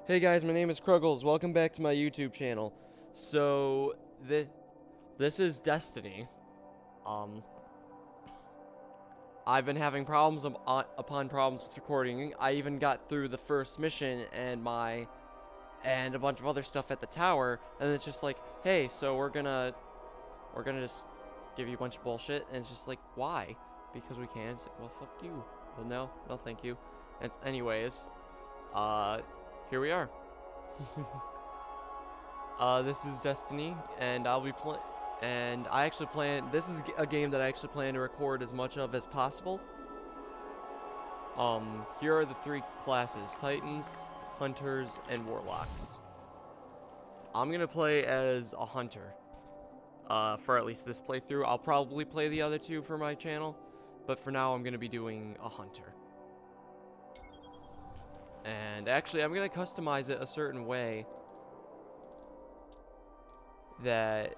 Hey guys, my name is Cruggles. Welcome back to my YouTube channel. So, this is Destiny. Um, I've been having problems upon problems with recording. I even got through the first mission and a bunch of other stuff at the tower, and it's just like, hey, so we're gonna just give you a bunch of bullshit, and it's just like, why? Because we can. It's like, well, fuck you. Well, no, thank you. And anyways, uh, here we are. This is Destiny, and I actually plan. This is a game that I actually plan to record as much of as possible. Here are the three classes: Titans, Hunters, and Warlocks. I'm gonna play as a Hunter. For at least this playthrough. I'll probably play the other two for my channel, but for now I'm gonna be doing a Hunter. And actually, I'm gonna customize it a certain way that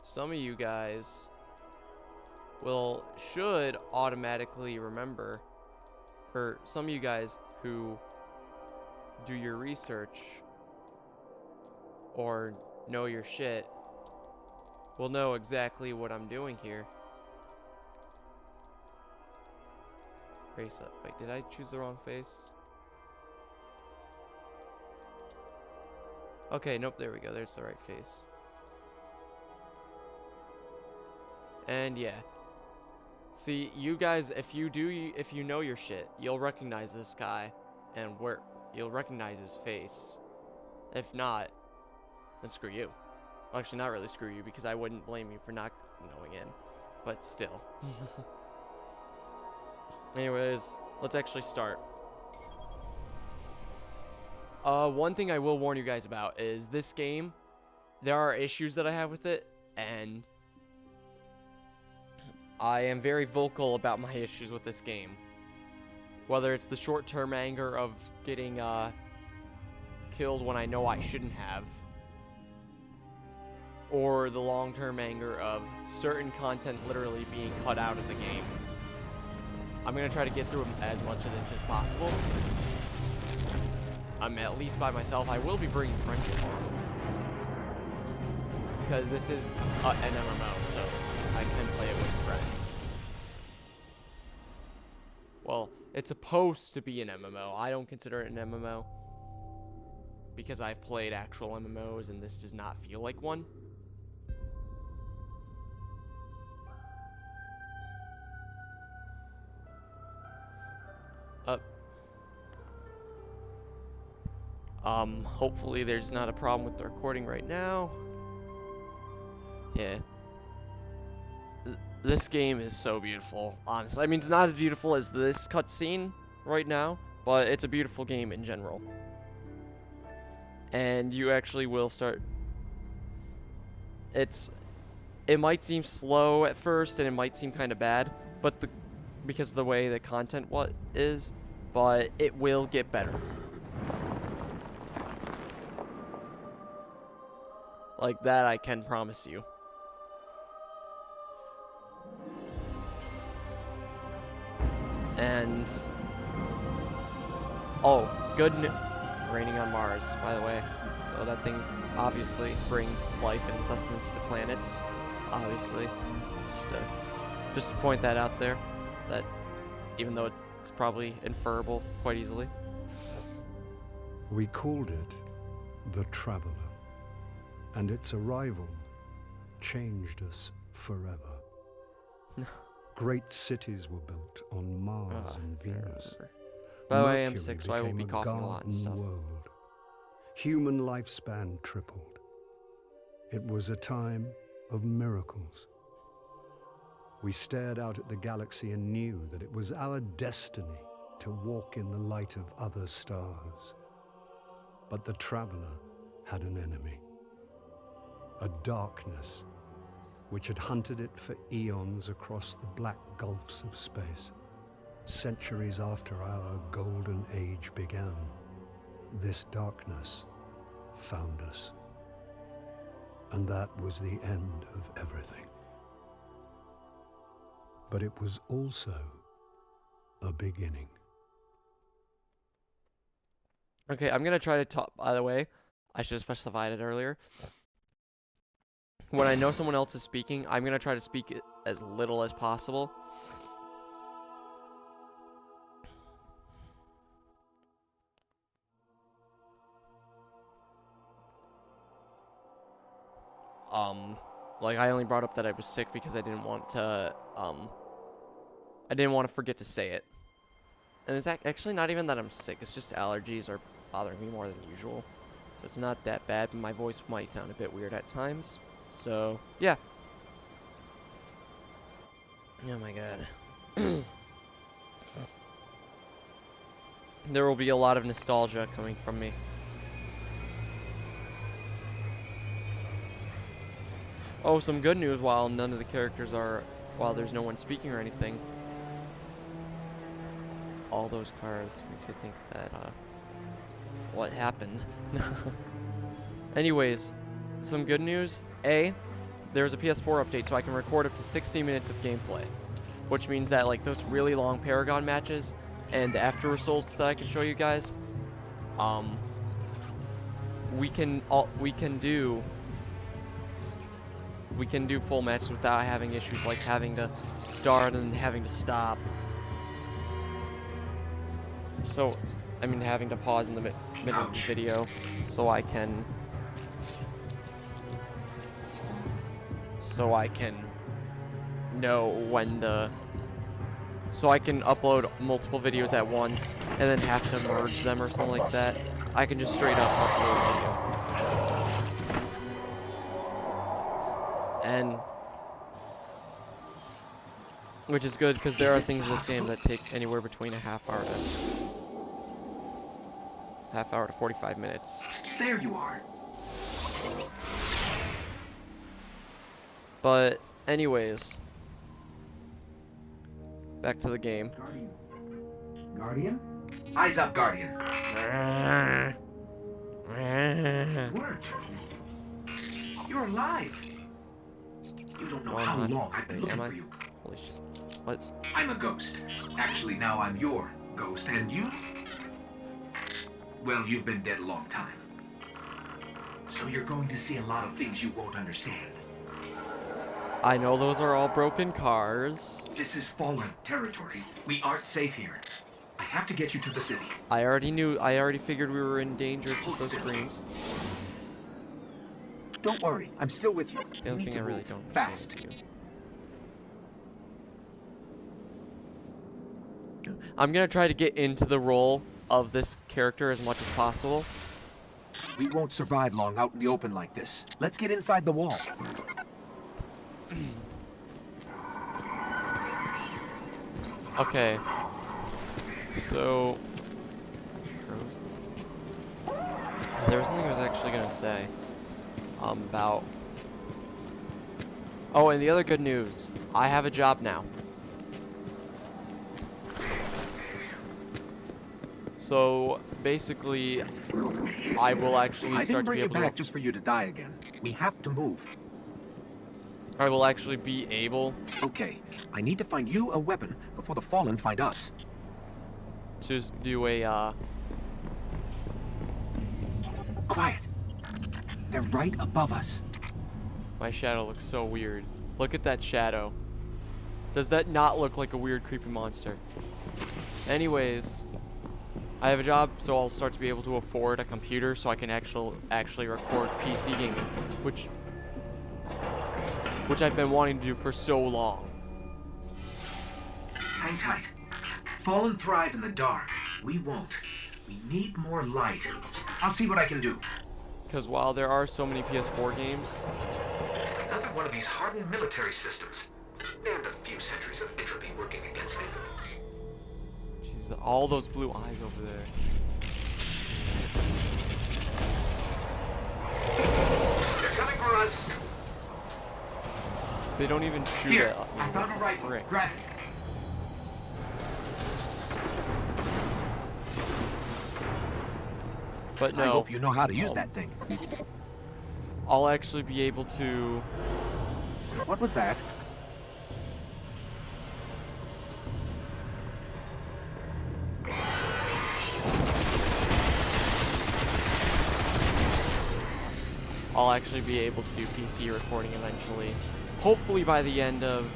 some of you guys should automatically remember, or some of you guys who do your research or know your shit will know exactly what I'm doing here. Face up. Wait, did I choose the wrong face? Okay, nope, there we go. There's the right face. And yeah. See, you guys, if you know your shit, you'll recognize this guy and you'll recognize his face. If not, then screw you. Well, actually, not really screw you, because I wouldn't blame you for not knowing him. But still. Anyways, let's actually start. One thing I will warn you guys about is this game, there are issues that I have with it, and I am very vocal about my issues with this game. Whether it's the short-term anger of getting, killed when I know I shouldn't have, or the long-term anger of certain content literally being cut out of the game. I'm gonna try to get through as much of this as possible. I'm at least by myself. I will be bringing friends along, because this is an MMO, so I can play it with friends. Well, it's supposed to be an MMO. I don't consider it an MMO, because I've played actual MMOs and this does not feel like one. Hopefully there's not a problem with the recording right now. Yeah. This game is so beautiful, honestly. I mean, it's not as beautiful as this cutscene right now, but it's a beautiful game in general. And you actually will start... It might seem slow at first, and it might seem kind of bad, but because of the way the content is, but it will get better. Like that, I can promise you. And oh, raining on Mars, by the way. So that thing obviously brings life and sustenance to planets. Obviously, just to point that out there, that even though it's probably inferable quite easily. We called it the Traveler, and its arrival changed us forever. Great cities were built on Mars and Venus. By the way, I'm sick, so I will be coughing a lot and stuff. World. Human lifespan tripled. It was a time of miracles. We stared out at the galaxy and knew that it was our destiny to walk in the light of other stars. But the Traveler had an enemy, a darkness which had hunted it for eons across the black gulfs of space. Centuries after our golden age began, this darkness found us. And that was the end of everything. But it was also a beginning. Okay, I'm gonna try to talk. By the way, I should have specified it earlier. When I know someone else is speaking, I'm gonna try to speak as little as possible. Like I only brought up that I was sick because I didn't want to forget to say it. And it's actually not even that I'm sick, it's just allergies are bothering me more than usual. So it's not that bad, but my voice might sound a bit weird at times. So, yeah. Oh my god. There will be a lot of nostalgia coming from me. Oh, some good news while none of the characters are, while there's no one speaking or anything. All those cars makes you think that, what happened? Anyways, some good news. There's a PS4 update so I can record up to 60 minutes of gameplay. Which means that, like, those really long Paragon matches and the after results that I can show you guys, we can do full matches without having issues like having to start and having to stop. So, I mean, having to pause in the middle of the video so I can know when to, so I can upload multiple videos at once and then have to merge them or something like that. I can just straight up upload a video. And which is good because there are things in this game that take anywhere between a half hour to 45 minutes. There you are. But anyways, back to the game. Guardian? Eyes up, Guardian. Word. You're alive. You don't know Well, how I'm not. long I've been Wait, looking am I? for you. Holy shit. What? I'm a ghost. Actually, now I'm your ghost, and you? Well, you've been dead a long time. So you're going to see a lot of things you won't understand. I know those are all broken cars. This is fallen territory. We aren't safe here. I have to get you to the city. I already figured we were in danger with those screams. Don't worry, I'm still with you. The only need thing to I really move don't fast. understand is you. I'm gonna try to get into the role of this character as much as possible. We won't survive long out in the open like this. Let's get inside the wall. Okay. So there was something I was actually gonna say about. Oh, and the other good news, I have a job now. So basically, I will actually I start didn't to bring be you able back to. just for you to die again. We have to move. I will actually be able Okay, I need to find you a weapon before the Fallen find us. to do a. Quiet. They're right above us. My shadow looks so weird. Look at that shadow. Does that not look like a weird, creepy monster? Anyways, I have a job, so I'll start to be able to afford a computer so I can actually record PC gaming, which I've been wanting to do for so long. Hang tight. Fallen thrive in the dark. We won't. We need more light. I'll see what I can do. Because while there are so many PS4 games, Another one of these hardened military systems. And a few centuries of entropy working against me. Jesus, all those blue eyes over there. They're coming for us. They don't even shoot Here, at I found a rifle. frick. Grab it. But no, I hope you know how to use that thing. I'll actually be able to. What was that? I'll actually be able to do PC recording eventually. Hopefully by the end of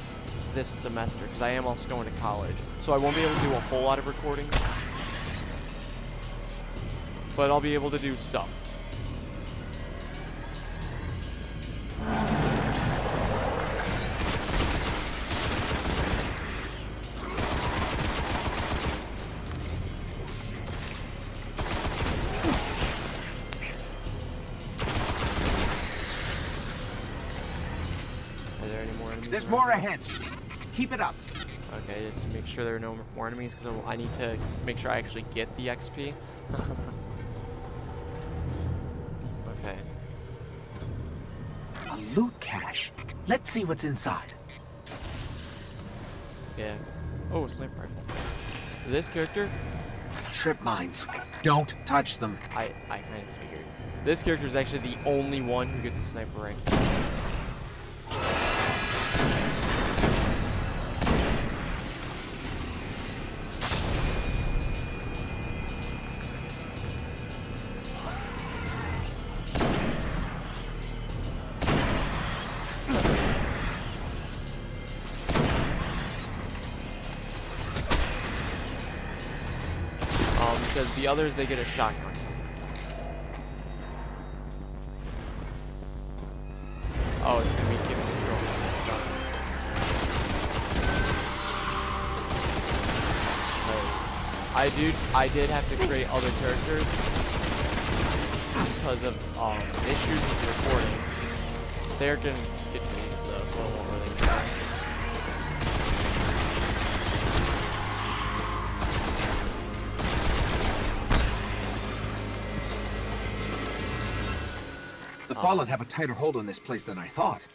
this semester, because I am also going to college. So I won't be able to do a whole lot of recording, but I'll be able to do some. Are there any more enemies? There's around more here? ahead. Keep it up. Okay, just to make sure there are no more enemies, because I need to make sure I actually get the XP. Okay. A loot cache. Let's see what's inside. Yeah. Oh, sniper rifle. This character, Trip mines. Don't touch them. I kind of figured. This character is actually the only one who gets a sniper rifle. Because the others, they get a shotgun. Oh, it's gonna be giving me all this stuff. I did have to create other characters because of issues with recording. They're gonna get to me though, so I won't really care. The Fallen have a tighter hold on this place than I thought.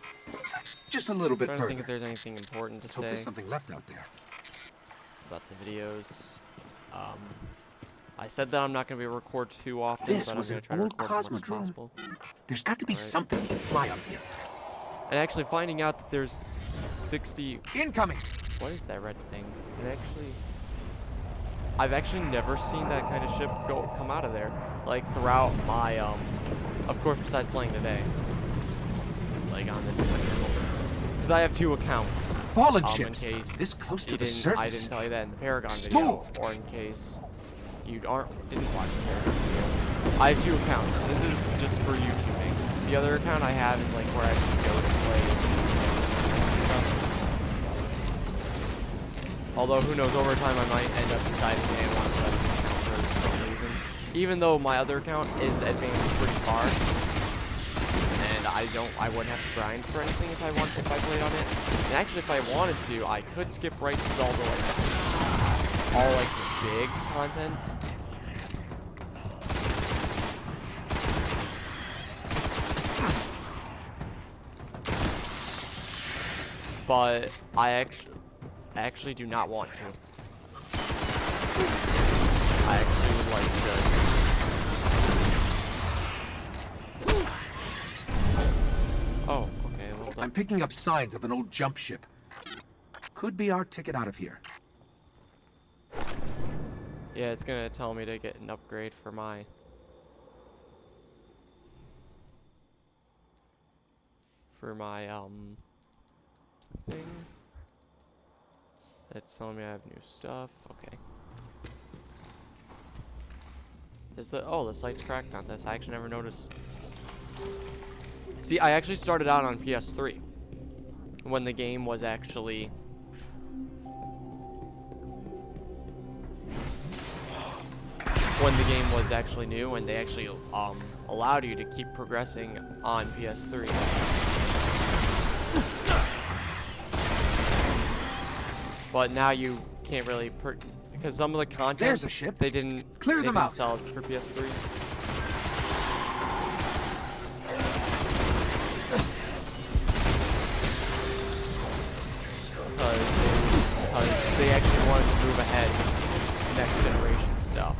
Just a little bit I'm trying to think further. if there's anything important to Let's hope say there's something left out there. about the videos. I said that I'm not going to be record too often, This but I'm was going an to try to old record as much as cosmodrome. possible. There's got to be Alright. something we can fly out here. And actually finding out that there's 60... Incoming! What is that red thing? I've actually never seen that kind of ship come out of there. Like, throughout my, of course, besides playing today. Like, on this second one. Because I have 2 accounts. Fallen In ships! case This close to you the didn't, surface. I didn't tell you that in the Paragon video. Move! Or in case you didn't watch the Paragon video. I have 2 accounts. This is just for YouTubing. The other account I have is, like, where I can go to play stuff. Although, who knows, over time I might end up deciding I want to for some reason. Even though my other account is advanced pretty far. And I wouldn't have to grind for anything if I played on it. And actually, if I wanted to, I could skip right to all the, like, big content. But I actually do not want to. I actually would like to. Oh, okay, well done. I'm picking up signs of an old jump ship. Could be our ticket out of here. Yeah, it's gonna tell me to get an upgrade for my thing. It's telling me I have new stuff. Okay. The site's cracked on this. I actually never noticed. See, I actually started out on PS3 when the game was actually new, and they actually allowed you to keep progressing on PS3. But now you can't really because some of the content There's a ship. they didn't Clear them out. sell it for PS3. Because they actually wanted to move ahead with next generation stuff.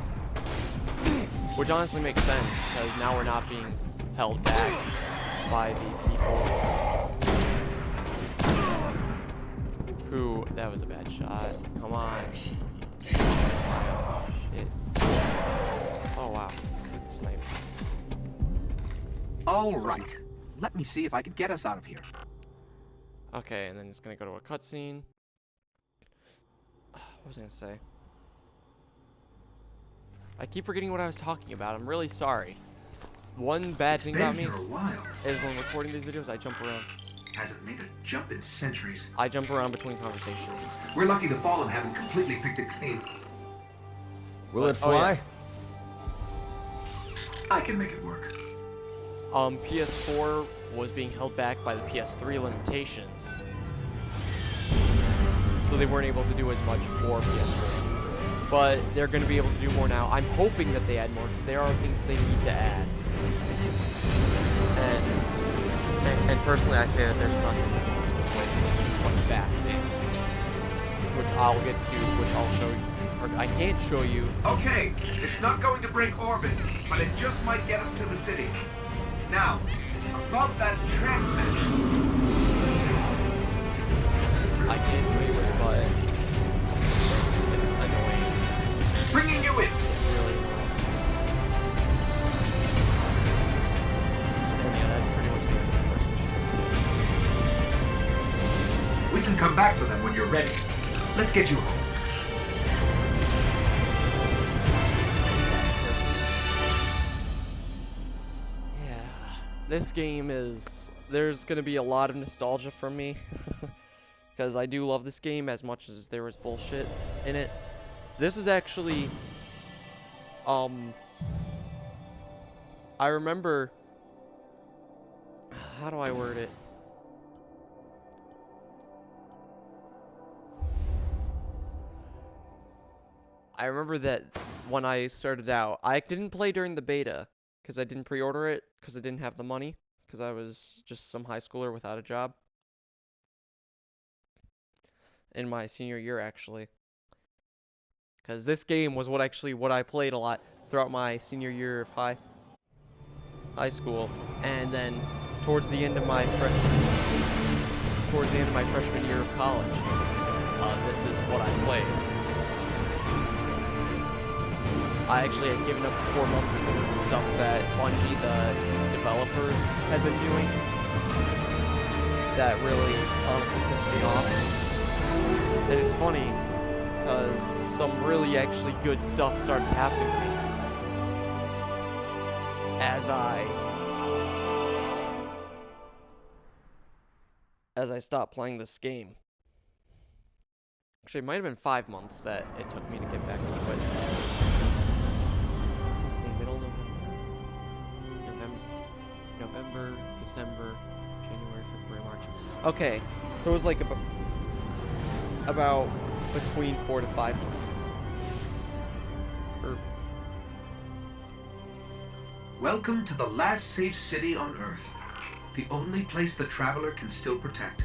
Which honestly makes sense, because now we're not being held back by the people who... That was a bad shot. Come on. Shit. Oh, wow. Sniper. All right. Let me see if I can get us out of here. Okay, and then it's gonna go to a cutscene. What was I gonna say? I keep forgetting what I was talking about. I'm really sorry. One bad thing about me It's been here a while. is when recording these videos, I jump around. Hasn't made a jump in centuries. I jump around between conversations. We're lucky the Fallen haven't completely picked it clean. Will it Oh, yeah. fly? I can make it work. PS4 was being held back by the PS3 limitations, so they weren't able to do as much for PS3. But they're going to be able to do more now. I'm hoping that they add more, because there are things they need to add. And personally, I say that there's nothing to put back in, which I'll get to, which I'll show you. Or I can't show you. Okay, it's not going to break orbit, but it just might get us to the city. Now, above that transmitter. I can't show you it, but it's annoying. Bringing you in. It's really annoying. And yeah, that's pretty much the end of the first mission. We can come back for them when you're ready. Let's get you home. This game is, there's gonna be a lot of nostalgia from me because I do love this game as much as there was bullshit in it. This is actually I remember, how do I word it? I remember that when I started out, I didn't play during the beta because I didn't pre-order it because I didn't have the money, because I was just some high schooler without a job in my senior year, actually. Because this game was what I played a lot throughout my senior year of high school, and then towards the end of my freshman year of college, this is what I played. I actually had given up 4 months because of the stuff that Bungie, the developers, had been doing. That really, honestly, pissed me off. And it's funny, because some really actually good stuff started happening to me as I stopped playing this game. Actually, it might have been 5 months that it took me to get back into it. Middle November, December, January, February, March. Okay, so it was like about between 4 to 5 months. Welcome to the last safe city on Earth. The only place the traveler can still protect.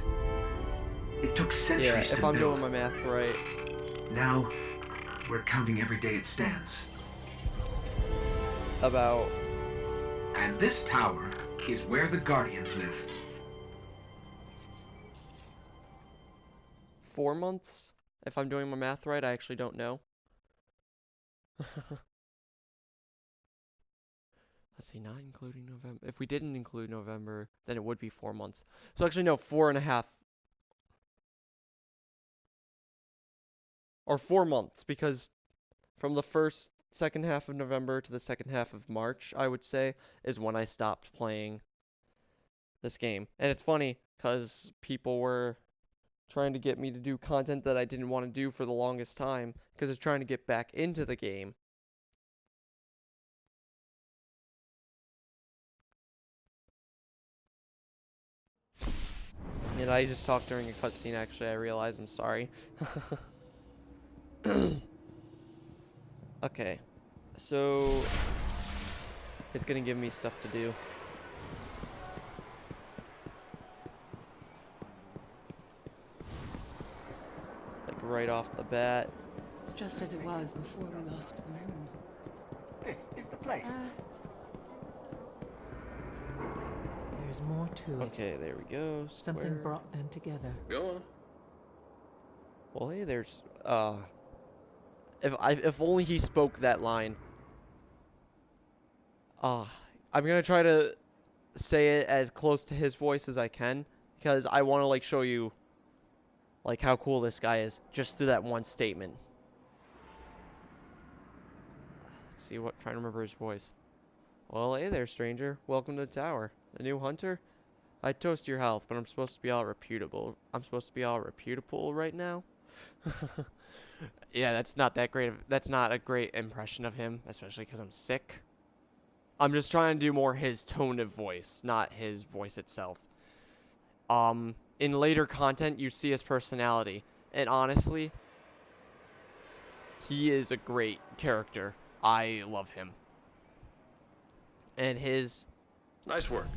It took centuries Yeah, to if I'm build. doing my math right. Now, we're counting every day it stands. About... And this tower is where the Guardians live. 4 months? If I'm doing my math right, I actually don't know. Let's see, not including November. If we didn't include November, then it would be 4 months. So actually, no, 4.5. Or 4 months, because from the second half of November to the second half of March, I would say, is when I stopped playing this game. And it's funny, because people were trying to get me to do content that I didn't want to do for the longest time, because I was trying to get back into the game. And I just talked during a cutscene, actually, I realize, I'm sorry. Okay, so it's gonna give me stuff to do. Like right off the bat. It's just as it was before we lost the moon. This is the place. There's more to it. Okay, there we go. Something Square. brought them together. Go on. Well, hey, there's if only he spoke that line. I'm gonna try to say it as close to his voice as I can, because I want to like show you like how cool this guy is just through that one statement. Let's see what trying to remember his voice. Well, hey there, stranger. Welcome to the tower. A new hunter? I toast your health, but I'm supposed to be all reputable. I'm supposed to be all reputable right now? Yeah, that's not that great that's not a great impression of him, especially because I'm sick. I'm just trying to do more his tone of voice, not his voice itself. In later content, you see his personality, and honestly, he is a great character. I love him. And his... Nice work.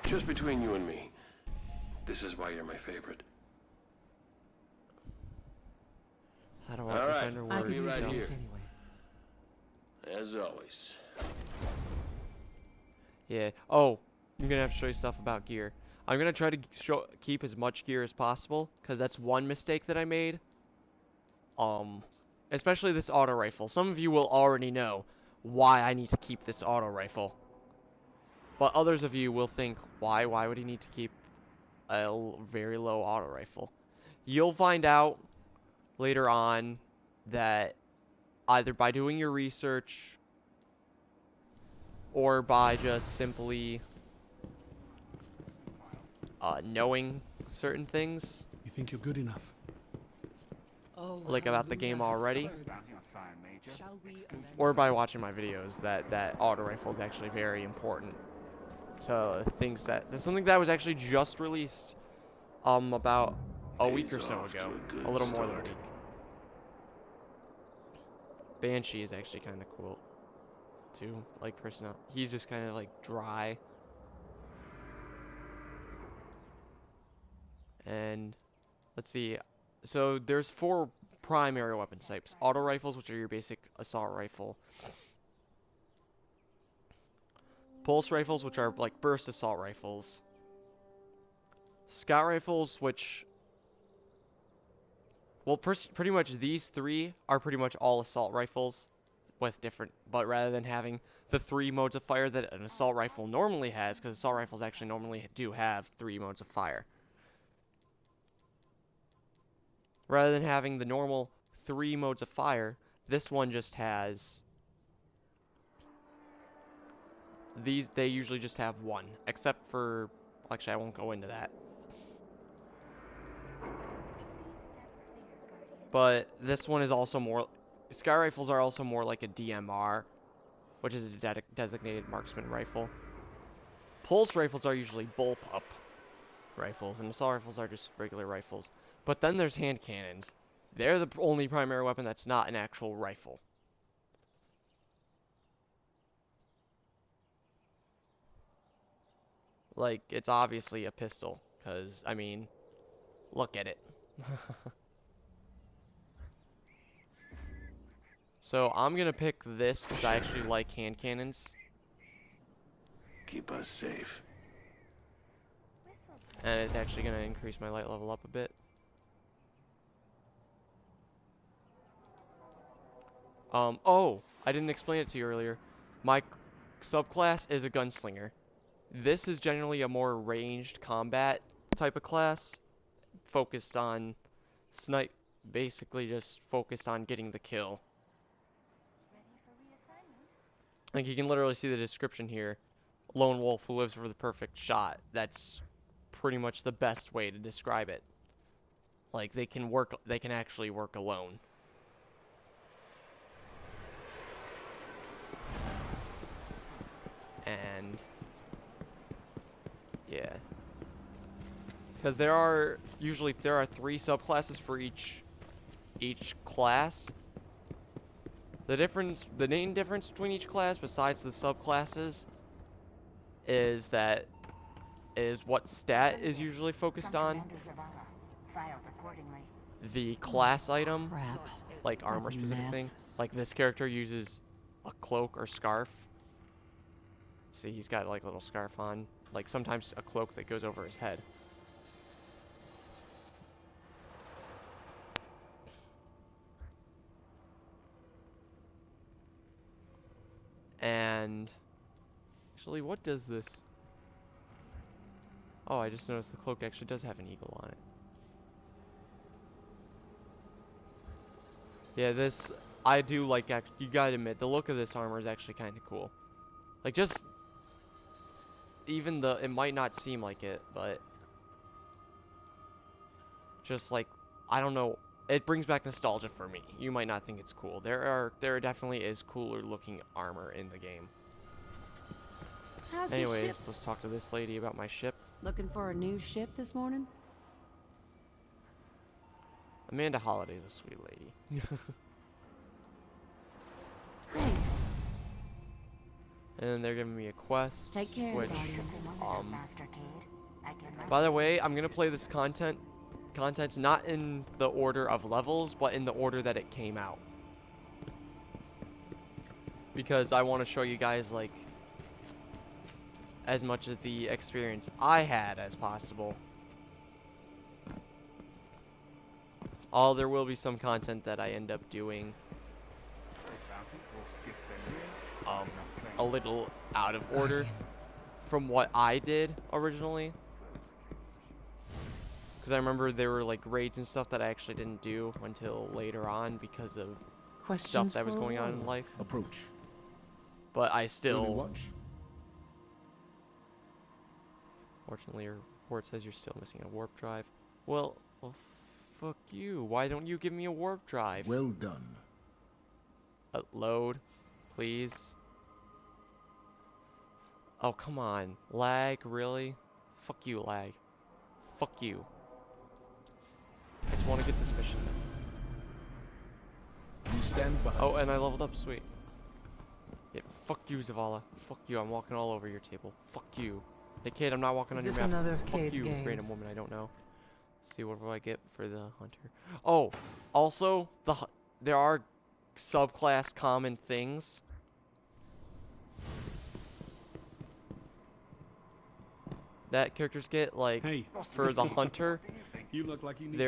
Just between you and me, this is why you're my favorite. I don't All want to right, find her I words. could use right your here. help anyway. As always. Yeah. Oh, I'm gonna have to show you stuff about gear. I'm gonna try to keep as much gear as possible, because that's one mistake that I made. Especially this auto rifle. Some of you will already know why I need to keep this auto rifle. But others of you will think, why? Why would he need to keep a very low auto rifle? You'll find out later on that either by doing your research or by just simply knowing certain things, You think you're good enough? Oh, like about the game hallelujah. already, Shall we avenge or by watching my videos, that auto rifle is actually very important to things that... There's something that was actually just released about a week or Days so off to ago. a good A little more than a start. week. Banshee is actually kind of cool too, like personal. He's just kind of like dry. And let's see. So there's 4 primary weapon types. Auto rifles, which are your basic assault rifle. Pulse rifles, which are like burst assault rifles. Scout rifles, which... Well, pretty much these 3 are pretty much all assault rifles with different... But rather than having the 3 modes of fire that an assault rifle normally has, because assault rifles actually normally do have 3 modes of fire. Rather than having the normal 3 modes of fire, this one just has... They usually just have 1, except for... Actually, I won't go into that. But this one is also more... Sky rifles are also more like a DMR, which is a designated marksman rifle. Pulse rifles are usually bullpup rifles, and assault rifles are just regular rifles. But then there's hand cannons. They're the only primary weapon that's not an actual rifle. Like, it's obviously a pistol, because, I mean, look at it. So, I'm gonna pick this, because I actually like hand cannons. Keep us safe. And it's actually gonna increase my light level up a bit. Oh, I didn't explain it to you earlier. My subclass is a gunslinger. This is generally a more ranged combat type of class, focused on basically just focused on getting the kill. Like, you can literally see the description here. Lone wolf who lives for the perfect shot. That's pretty much the best way to describe it. Like, they can actually work alone. And yeah, because there are 3 subclasses for each class. The main difference between each class, besides the subclasses, is what stat is usually focused on. The class item, Crap. like armor That's a specific thing. mess. Like this character uses a cloak or scarf. See, he's got like a little scarf on. Like sometimes a cloak that goes over his head. And actually, what does this? Oh, I just noticed the cloak actually does have an eagle on it. Yeah, this, I do like, you gotta admit, the look of this armor is actually kind of cool. Like, just, even the, it might not seem like it, but just like, I don't know, it brings back nostalgia for me. You might not think it's cool. There definitely is cooler looking armor in the game. How's your Anyways, ship? let's talk to this lady about my ship. Looking for a new ship this morning? Amanda Holliday's a sweet lady. Thanks. And then they're giving me a quest, Take care, which, Guardian. by the way, I'm gonna play this content not in the order of levels, but in the order that it came out. Because I want to show you guys, like, as much of the experience I had as possible. There will be some content that I end up doing a little out of order from what I did originally. Because I remember there were like raids and stuff that I actually didn't do until later on because of stuff that was going on in life. Approach. But I Early still, watch. fortunately, your report says you're still missing a warp drive. Well, fuck you. Why don't you give me a warp drive? Well done. Load, please. Oh, come on. Lag, really? Fuck you, lag. Fuck you. I just want to get this mission done. You stand behind. Oh, and I leveled up, sweet. Yeah, fuck you, Zavala. Fuck you, I'm walking all over your table. Fuck you. Hey kid, I'm not walking on your map. Another of Fuck Cade's you, games? random woman I don't know. See what do I get for the hunter. Oh, also, there are subclass common things. That characters get, like, for the hunter, You look like you need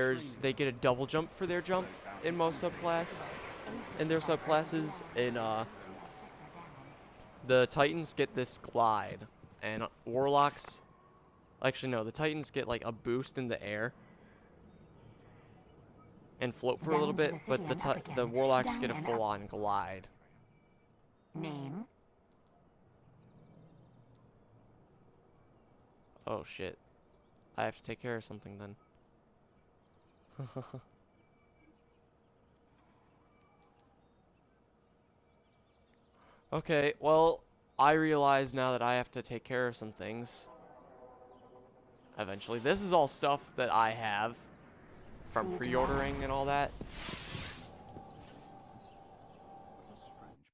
they get a double jump for their jump in most subclass. In their subclasses, in the Titans get this glide, and Warlocks, actually no, the Titans get like a boost in the air and float for a little bit, but the Warlocks get a full-on glide. Name? Oh shit. I have to take care of something then. Okay, well, I realize now that I have to take care of some things. Eventually. This is all stuff that I have from pre-ordering and all that.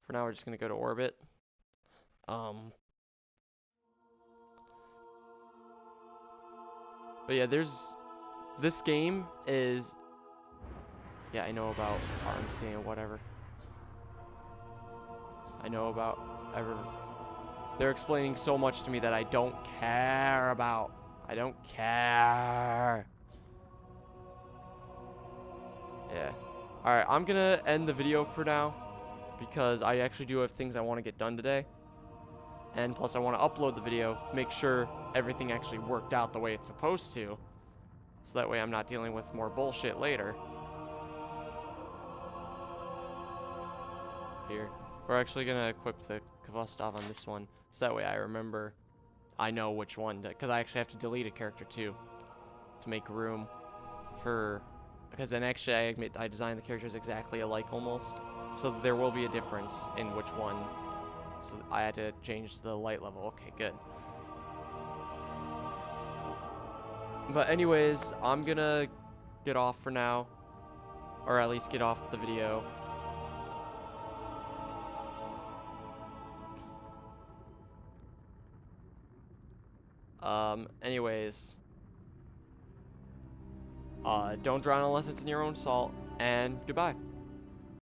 For now, we're just gonna go to orbit. But yeah, this game is, yeah, I know about arms day and whatever. I know about they're explaining so much to me that I don't care about. I don't care. Yeah. Alright, I'm gonna end the video for now because I actually do have things I want to get done today. And plus I want to upload the video, make sure everything actually worked out the way it's supposed to. So that way I'm not dealing with more bullshit later. Here. We're actually going to equip the Kvostov on this one. So that way I remember, I know which one to, because I actually have to delete a character too. To make room for, because then actually I designed the characters exactly alike almost. So there will be a difference in which one. So I had to change the light level. Okay, good. But anyways, I'm gonna get off for now. Or at least get off the video. Anyways. Don't drown unless it's in your own salt. And goodbye.